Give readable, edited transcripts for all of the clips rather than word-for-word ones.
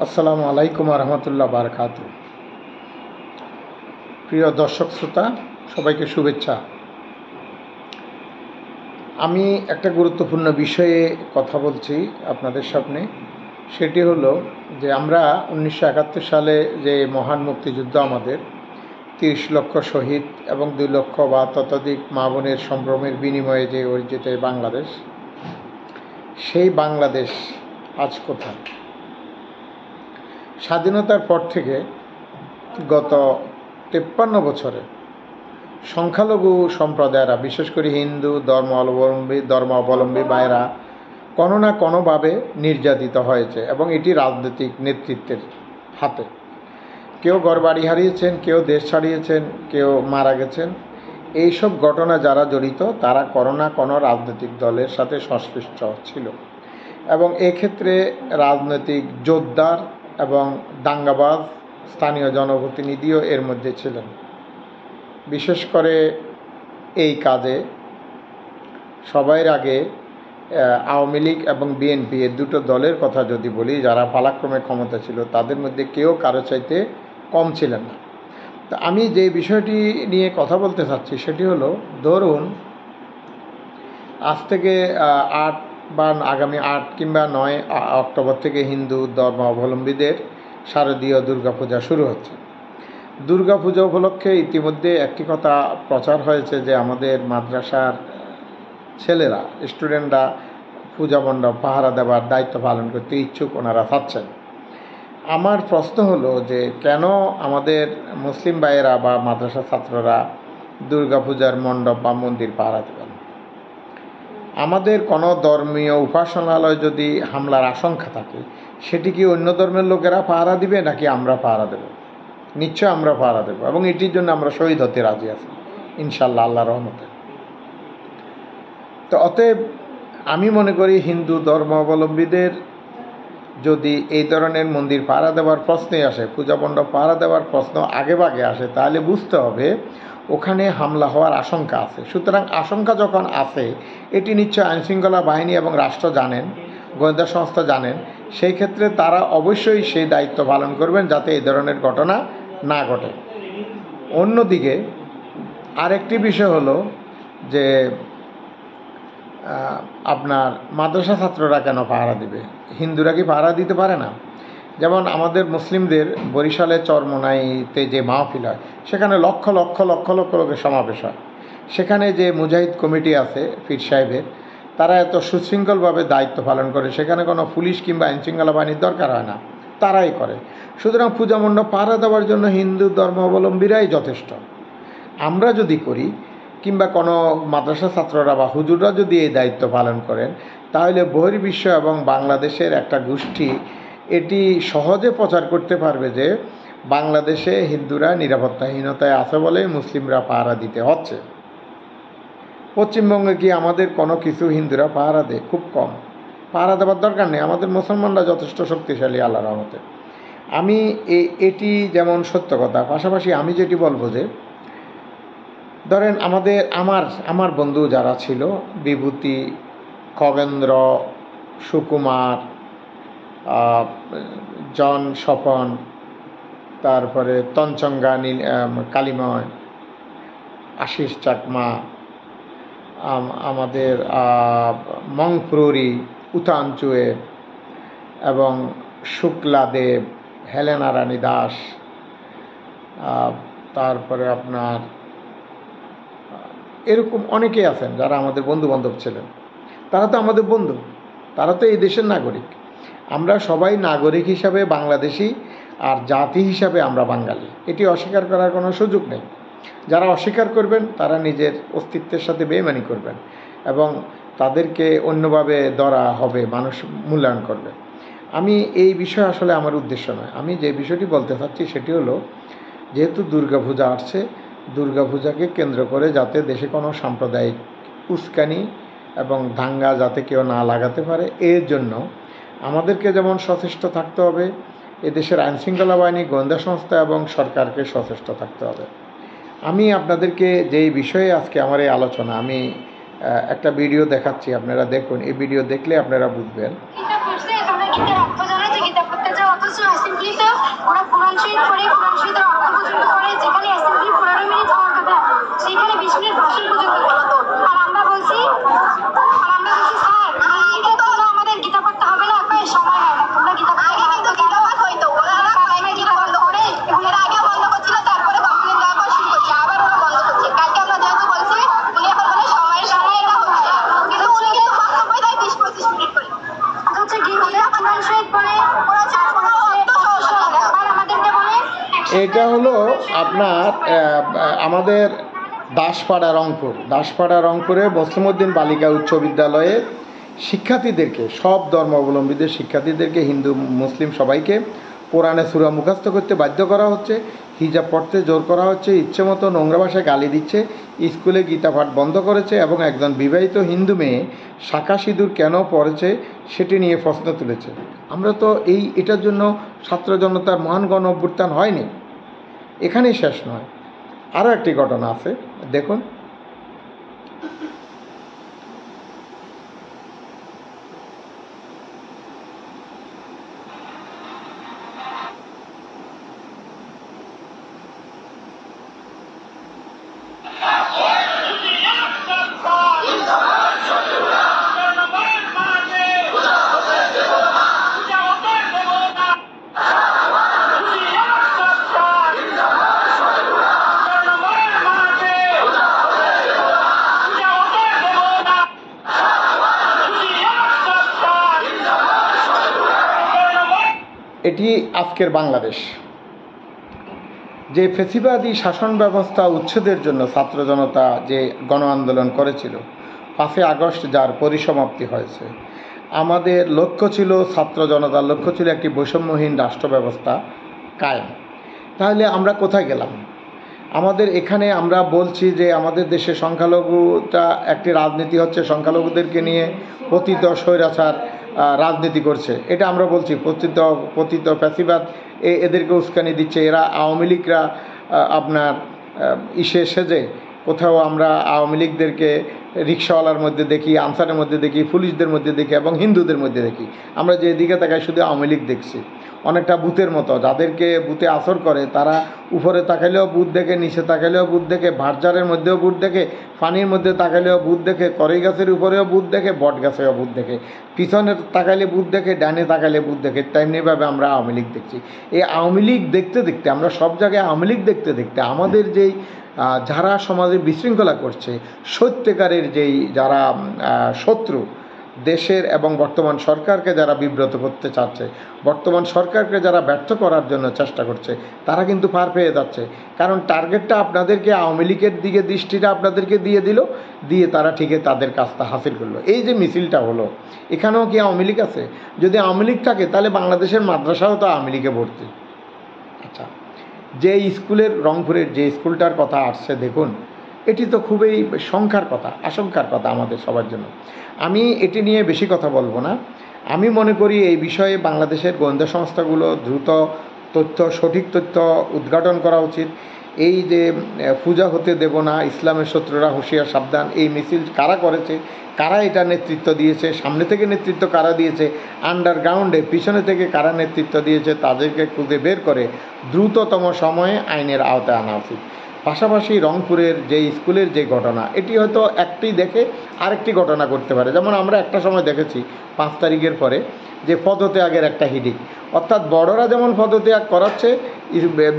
আসসালামু আলাইকুম রহমতুল্লাহ বারকাতু। প্রিয় দর্শক শ্রোতা, সবাইকে শুভেচ্ছা। আমি একটা গুরুত্বপূর্ণ বিষয়ে কথা বলছি আপনাদের সামনে। সেটি হলো যে আমরা 1971 সালে যে মহান মুক্তিযুদ্ধ, আমাদের 30 লক্ষ শহীদ এবং 2 লক্ষ বা ততোধিক মা বোনের সম্ভ্রমের বিনিময়ে যে অর্জিত বাংলাদেশ, সেই বাংলাদেশ আজ কোথায়? স্বাধীনতার পর থেকে গত 53 বছরে সংখ্যালঘু সম্প্রদায়েরা, বিশেষ করে হিন্দু ধর্মাবলম্বী ভাইয়েরা কোনো না কোনোভাবে নির্যাতিত হয়েছে এবং এটি রাজনৈতিক নেতৃত্বের হাতে। কেউ ঘরবাড়ি হারিয়েছেন, কেউ দেশ ছাড়িয়েছেন, কেউ মারা গেছেন। এইসব ঘটনা যারা জড়িত তারা কোনো না কোনো রাজনৈতিক দলের সাথে সংশ্লিষ্ট ছিল এবং এক্ষেত্রে রাজনৈতিক যোদ্ধার এবং দাঙ্গাবাজ স্থানীয় জনপ্রতিনিধিও এর মধ্যে ছিলেন। বিশেষ করে এই কাজে সবার আগে আওয়ামী লীগ এবং বিএনপি, এই দুটো দলের কথা যদি বলি, যারা পালাক্রমে ক্ষমতা ছিল, তাদের মধ্যে কেউ কারো চাইতে কম ছিলেন না। তা আমি যে বিষয়টি নিয়ে কথা বলতে চাচ্ছি সেটি হলো, ধরুন আজ থেকে 8 বা আগামী 8 কিংবা 9 অক্টোবর থেকে হিন্দু ধর্মাবলম্বীদের শারদীয় দুর্গাপূজা শুরু হচ্ছে। দুর্গাপূজা উপলক্ষে ইতিমধ্যে একটি কথা প্রচার হয়েছে যে আমাদের মাদ্রাসার ছেলেরা, স্টুডেন্টরা পূজা মণ্ডপ পাহারা দেওয়ার দায়িত্ব পালন করতে ইচ্ছুক, ওনারা চাচ্ছেন। আমার প্রশ্ন হলো যে কেন আমাদের মুসলিম ভাইয়েরা বা মাদ্রাসা ছাত্ররা দুর্গাপূজার মণ্ডপ বা মন্দির পাহারা দেবেন? আমাদের কোনো ধর্মীয় উপাসনালয় যদি হামলার আশঙ্কা থাকে, সেটি কি অন্য ধর্মের লোকেরা পাহারা দিবে নাকি আমরা পাহারা দেব? নিশ্চয় আমরা পাহারা দেব এবং এটির জন্য আমরা শহীদ হতে রাজি আছি ইনশাল্লাহ, আল্লাহর রহমতে। তো অতএব আমি মনে করি হিন্দু ধর্মাবলম্বীদের যদি এই ধরনের মন্দির পাহারা দেওয়ার প্রশ্নই আসে, পূজা মণ্ডপ পাহারা দেওয়ার প্রশ্ন আগেভাগে আসে, তাহলে বুঝতে হবে ওখানে হামলা হওয়ার আশঙ্কা আছে। সুতরাং আশঙ্কা যখন আছে, এটি নিশ্চয় আইনশৃঙ্খলা বাহিনী এবং রাষ্ট্র জানেন, গোয়েন্দা সংস্থা জানেন। সেই ক্ষেত্রে তারা অবশ্যই সেই দায়িত্ব পালন করবেন যাতে এই ধরনের ঘটনা না ঘটে। অন্যদিকে আরেকটি বিষয় হলো যে আপনার মাদ্রাসা ছাত্ররা কেন পাহারা দিবে? হিন্দুরা কি পাহারা দিতে পারে না? যেমন আমাদের মুসলিমদের বরিশালে চরমোনাইতে যে মাহফিল হয়, সেখানে লক্ষ লক্ষ লক্ষ লক্ষ লোকের সমাবেশ হয়। সেখানে যে মুজাহিদ কমিটি আছে পীর সাহেবের, তারা এত সুশৃঙ্খলভাবে দায়িত্ব পালন করে, সেখানে কোনো পুলিশ কিংবা আইনশৃঙ্খলা বাহিনীর দরকার হয় না, তারাই করে। সুতরাং পূজা মণ্ডপ পাহারা দেওয়ার জন্য হিন্দু ধর্মাবলম্বীরাই যথেষ্ট। আমরা যদি করি কিংবা কোনো মাদ্রাসা ছাত্ররা বা হুজুররা যদি এই দায়িত্ব পালন করেন, তাহলে বহির্বিশ্ব এবং বাংলাদেশের একটা গোষ্ঠী এটি সহজে প্রচার করতে পারবে যে বাংলাদেশে হিন্দুরা নিরাপত্তাহীনতায় আছে বলে মুসলিমরা পাহারা দিতে হচ্ছে। পশ্চিমবঙ্গে কি আমাদের কোনো কিছু হিন্দুরা পাহারা দেয়? খুব কম। পাহারা দেওয়ার দরকার নেই, আমাদের মুসলমানরা যথেষ্ট শক্তিশালী আল্লাহর রহমতে। আমি এটি যেমন সত্য কথা, পাশাপাশি আমি যেটি বলবো যে ধরেন আমার বন্ধু যারা ছিল, বিভূতি, খগেন্দ্র, সুকুমার, জন স্বপন, তারপরে তঞ্চঙ্গা, কালিময়, আশিস চাকমা, আমাদের মংফ্রুরি, উতানচুয়ে এবং শুক্লাদেব, হেলেনা রানী দাস, তারপরে আপনার এরকম অনেকেই আছেন যারা আমাদের বন্ধুবান্ধব ছিলেন। তারা তো আমাদের বন্ধু, তারা তো এই দেশের নাগরিক। আমরা সবাই নাগরিক হিসাবে বাংলাদেশি, আর জাতি হিসাবে আমরা বাঙালি। এটি অস্বীকার করার কোনো সুযোগ নেই। যারা অস্বীকার করবেন তারা নিজের অস্তিত্বের সাথে বেইমানি করবেন এবং তাদেরকে অন্যভাবে ধরা হবে, মানুষ মূল্যায়ন করবে। আমি এই বিষয় আসলে আমার উদ্দেশ্য নয়। আমি যে বিষয়টি বলতে চাচ্ছি সেটি হলো, যেহেতু দুর্গাপূজা আসছে, দুর্গাপূজাকে কেন্দ্র করে যাতে দেশে কোনো সাম্প্রদায়িক উস্কানি এবং দাঙ্গা যাতে কেউ না লাগাতে পারে, এর জন্য আমাদেরকে যেমন সচেষ্ট থাকতে হবে, এদেশের আইনশৃঙ্খলা বাহিনী, গোয়েন্দা সংস্থা এবং সরকারকে সচেষ্ট থাকতে হবে। আমি আপনাদেরকে যেই বিষয়ে আজকে আমার এই আলোচনা, আমি একটা ভিডিও দেখাচ্ছি, আপনারা দেখুন। এই ভিডিও দেখলে আপনারা বুঝবেন। শরীফ করে কোরআন শরীফের অর্থ পর্যন্ত করে, যেখানে অ্যাসেম্বলি 15 মিনিট হওয়ার কথা সেখানে 20 মিনিট ভাষণ পর্যন্ত বলতো। আর আমরা বলছি স্যার এটা তো আমাদের গীতা পড়তে হবে না, কয় সময় হয় না, তোমরা গীতা পড়তে হয়তো গীতা পাঠ হইতো ওরা গীতা বন্ধ করে, এরা আগে বন্ধ করছিল, তারপরে কমপ্লেন দেওয়ার পর শুরু করছে, আবার ওরা বন্ধ করছে। কালকে আমরা যেহেতু বলছি উনি এখন বলে সময়ের সময় এটা হচ্ছে, কিন্তু উনি কিন্তু বক্তব্য দেয় 20-25 মিনিট করে হচ্ছে কি হলে কোরআন শরীফ পড়ে ওরা আমাদেরকে বলে। এটা হলো আপনার আমাদের দাসপাড়া রংপুরে বসিমউদ্দিন বালিকা উচ্চ বিদ্যালয়ের শিক্ষার্থীদেরকে, সব ধর্মাবলম্বীদের শিক্ষার্থীদেরকে, হিন্দু মুসলিম সবাইকে কোরআনে সূরা মুখস্থ করতে বাধ্য করা হচ্ছে, হিজাব পড়তে জোর করা হচ্ছে, ইচ্ছে মতো নোংরা ভাষায় গালি দিচ্ছে, স্কুলে গীতা পাঠ বন্ধ করেছে এবং একজন বিবাহিত হিন্দু মেয়ে শাঁখা সিঁদুর কেন পড়েছে সেটি নিয়ে প্রশ্ন তুলেছে। আমরা তো এটার জন্য ছাত্র জনতার মহান গণ অভ্যুত্থান হয়নি, এখানেই শেষ নয়, আরও একটি ঘটনা আছে, দেখুন। এটি আজকের বাংলাদেশ। যে ফ্যাসিবাদী শাসন ব্যবস্থা উচ্ছেদের জন্য ছাত্র জনতা যে গণ আন্দোলন করেছিল, 5ই আগস্ট যার পরিসমাপ্তি হয়েছে, আমাদের লক্ষ্য ছিল, ছাত্র জনতার লক্ষ্য ছিল একটি বৈষম্যহীন রাষ্ট্র ব্যবস্থা কায়েম। তাহলে আমরা কোথায় গেলাম? আমাদের এখানে আমরা বলছি যে আমাদের দেশে সংখ্যালঘুটা একটি রাজনীতি হচ্ছে, সংখ্যালঘুদেরকে নিয়ে পতিত স্বৈরাচার রাজনীতি করছে, এটা আমরা বলছি। পতিত ফ্যাসিবাদ এদেরকে উস্কানি দিচ্ছে, এরা আওয়ামী লীগরা আপনার সেজে কোথাও আমরা আওয়ামী লীগদেরকে রিক্সাওয়ালার মধ্যে দেখি, আনসারের মধ্যে দেখি, পুলিশদের মধ্যে দেখি এবং হিন্দুদের মধ্যে দেখি। আমরা যেদিকে তাকাই শুধু আওয়ামী লীগ দেখছি, অনেকটা বুথের মতো। যাদেরকে বুথে আসর করে তারা উপরে তাকাইলেও বুথ দেখে, নিচে তাকাইলেও বুথ দেখে, ভাটজারের মধ্যেও বুথ দেখে, পানির মধ্যে তাকাইলেও বুথ দেখে, কড়ই গাছের উপরেও বুথ দেখে, বট গাছেও বুথ দেখে, পিছনে তাকাইলে বুথ দেখে, ডানে তাকাইলে বুথ দেখে। তেমনিভাবে আমরা আওয়ামী লীগ দেখছি। এই আওয়ামী লীগ দেখতে দেখতে, আমরা সব জায়গায় আওয়ামী লীগ দেখতে দেখতে আমাদের যেই যারা সমাজে বিশৃঙ্খলা করছে, সত্যিকারের যেই যারা শত্রু, দেশের এবং বর্তমান সরকারকে যারা বিব্রত করতে চাচ্ছে, বর্তমান সরকারকে যারা ব্যর্থ করার জন্য চেষ্টা করছে, তারা কিন্তু পার পেয়ে যাচ্ছে। কারণ টার্গেটটা আপনাদেরকে, আওয়ামী লীগের দিকে দৃষ্টিটা আপনাদেরকে দিয়ে তারা ঠিকই তাদের কাজটা হাসিল করলো। এই যে মিছিলটা হলো, এখানেও কি আওয়ামী লীগ আছে? যদি আওয়ামী লীগ থাকে তাহলে বাংলাদেশের মাদ্রাসাও তো আওয়ামী লীগে ভর্তি। আচ্ছা, যে স্কুলের, রংপুরের যে স্কুলটার কথা আসছে, দেখুন, এটি তো খুবই সংখ্যার কথা, আশঙ্কার কথা আমাদের সবার জন্য। আমি এটি নিয়ে বেশি কথা বলবো না। আমি মনে করি এই বিষয়ে বাংলাদেশের গোয়েন্দা সংস্থাগুলো দ্রুত সঠিক তথ্য উদ্ঘাটন করা উচিত। এই যে পূজা হতে দেব না, ইসলামের শত্রুরা হুঁশিয়ার সাবধান, এই মিছিল কারা করেছে, কারা এটা নেতৃত্ব দিয়েছে, সামনে থেকে নেতৃত্ব কারা দিয়েছে, আন্ডারগ্রাউন্ডে পিছনে থেকে কারা নেতৃত্ব দিয়েছে, তাদেরকে খুঁজে বের করে দ্রুততম সময়ে আইনের আওতায় আনা উচিত। পাশাপাশি রংপুরের যে স্কুলের যে ঘটনা, এটি হয়তো একটি দেখে আরেকটি ঘটনা করতে পারে। যেমন আমরা একটা সময় দেখেছি 5 তারিখের পরে যে পদত্যাগের একটা হিডিক, অর্থাৎ বড়রা যেমন পদত্যাগ করাচ্ছে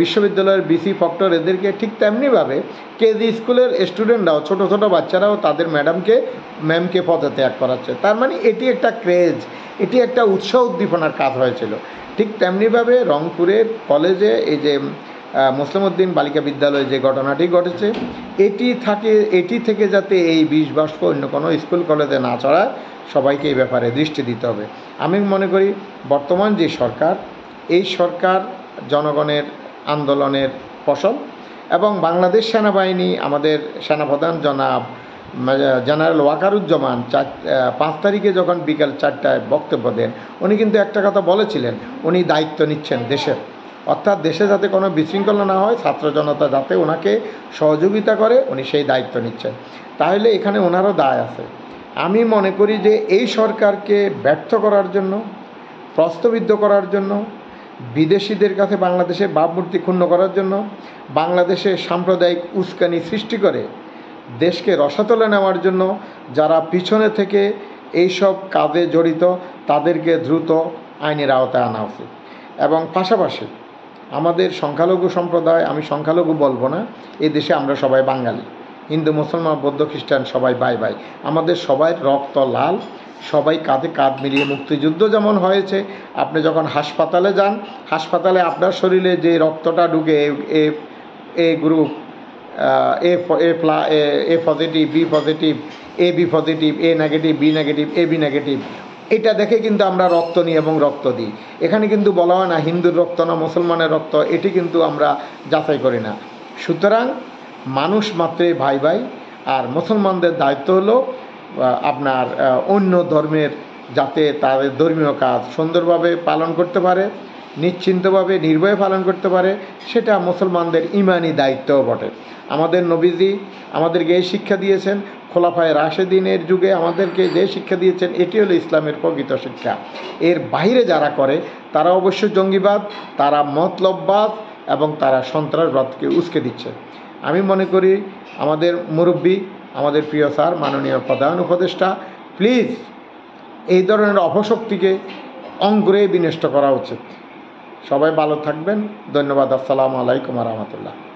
বিশ্ববিদ্যালয়ের বিসি ফক্টর এদেরকে, ঠিক তেমনিভাবে কেজি স্কুলের স্টুডেন্টরাও, ছোটো ছোটো বাচ্চারাও তাদের ম্যামকে পদত্যাগ করাচ্ছে। তার মানে এটি একটা ক্রেজ, এটি একটা উৎসাহ উদ্দীপনার কাজ হয়েছিল। ঠিক তেমনিভাবে রংপুরের কলেজে এই যে মুসলিমউদ্দিন বালিকা বিদ্যালয়ে যে ঘটনাটি ঘটেছে, এটি থেকে যাতে এই বিষ বাষ্প অন্য কোনো স্কুল কলেজে না ছড়ায়, সবাইকে এই ব্যাপারে দৃষ্টি দিতে হবে। আমি মনে করি বর্তমান যে সরকার, এই সরকার জনগণের আন্দোলনের ফসল, এবং বাংলাদেশ সেনাবাহিনী, আমাদের সেনাপ্রধান জেনারেল ওয়াকারুজ্জামান 5 তারিখে যখন বিকেল 4টায় বক্তব্য দেন, উনি কিন্তু একটা কথা বলেছিলেন, উনি দায়িত্ব নিচ্ছেন দেশের, অর্থাৎ দেশে যাতে কোনো বিশৃঙ্খলা না হয়, ছাত্র জনতা যাতে ওনাকে সহযোগিতা করে, উনি সেই দায়িত্ব নিচ্ছেন। তাহলে এখানে ওনারও দায় আছে। আমি মনে করি যে এই সরকারকে ব্যর্থ করার জন্য, প্রশ্নবিদ্ধ করার জন্য বিদেশিদের কাছে বাংলাদেশের ভাবমূর্তি ক্ষুণ্ণ করার জন্য, বাংলাদেশে সাম্প্রদায়িক উস্কানি সৃষ্টি করে দেশকে রসাতলে নেওয়ার জন্য যারা পিছনে থেকে এইসব কাজে জড়িত তাদেরকে দ্রুত আইনের আওতায় আনা উচিত। এবং পাশাপাশি আমাদের সংখ্যালঘু সম্প্রদায়, আমি সংখ্যালঘু বলবো না, এই দেশে আমরা সবাই বাঙালি, হিন্দু মুসলমান বৌদ্ধ খ্রিস্টান সবাই ভাই ভাই, আমাদের সবাই রক্ত লাল, সবাই কাঁধে কাঁধ মিলিয়ে মুক্তিযুদ্ধ যেমন হয়েছে, আপনি যখন হাসপাতালে যান, হাসপাতালে আপনার শরীরে যে রক্তটা ঢুকে এ group, A positive, B positive, A B positive, A negative, B negative, A B negative, এটা দেখে কিন্তু আমরা রক্ত নিই এবং রক্ত দিই। এখানে কিন্তু বলা হয় না হিন্দুর রক্ত না মুসলমানের রক্ত, এটি কিন্তু আমরা যাচাই করি না। সুতরাং মানুষ মাত্রই ভাই ভাই, আর মুসলমানদের দায়িত্ব হলো আপনার অন্য ধর্মের যাতে তাদের ধর্মীয় কাজ সুন্দরভাবে পালন করতে পারে, নিশ্চিন্তভাবে নির্ভয়ে পালন করতে পারে, সেটা মুসলমানদের ইমানি দায়িত্বও বটে। আমাদের নবীজি আমাদেরকে এই শিক্ষা দিয়েছেন, খোলাফায়ে রাশেদিনের যুগে আমাদেরকে যে শিক্ষা দিয়েছেন, এটি হলো ইসলামের প্রকৃত শিক্ষা। এর বাইরে যারা করে তারা অবশ্য জঙ্গিবাদ, তারা মতলববাদ এবং তারা সন্ত্রাসবাদকে উস্কে দিচ্ছে। আমি মনে করি আমাদের মুরব্বী, আমাদের প্রিয় স্যার, মাননীয় প্রধান উপদেষ্টা, প্লিজ এই ধরনের অপশক্তিকে অঙ্কুরে বিনষ্ট করা উচিত। সবাই ভালো থাকবেন, ধন্যবাদ। আসসালামু আলাইকুম রহমতুল্লাহ।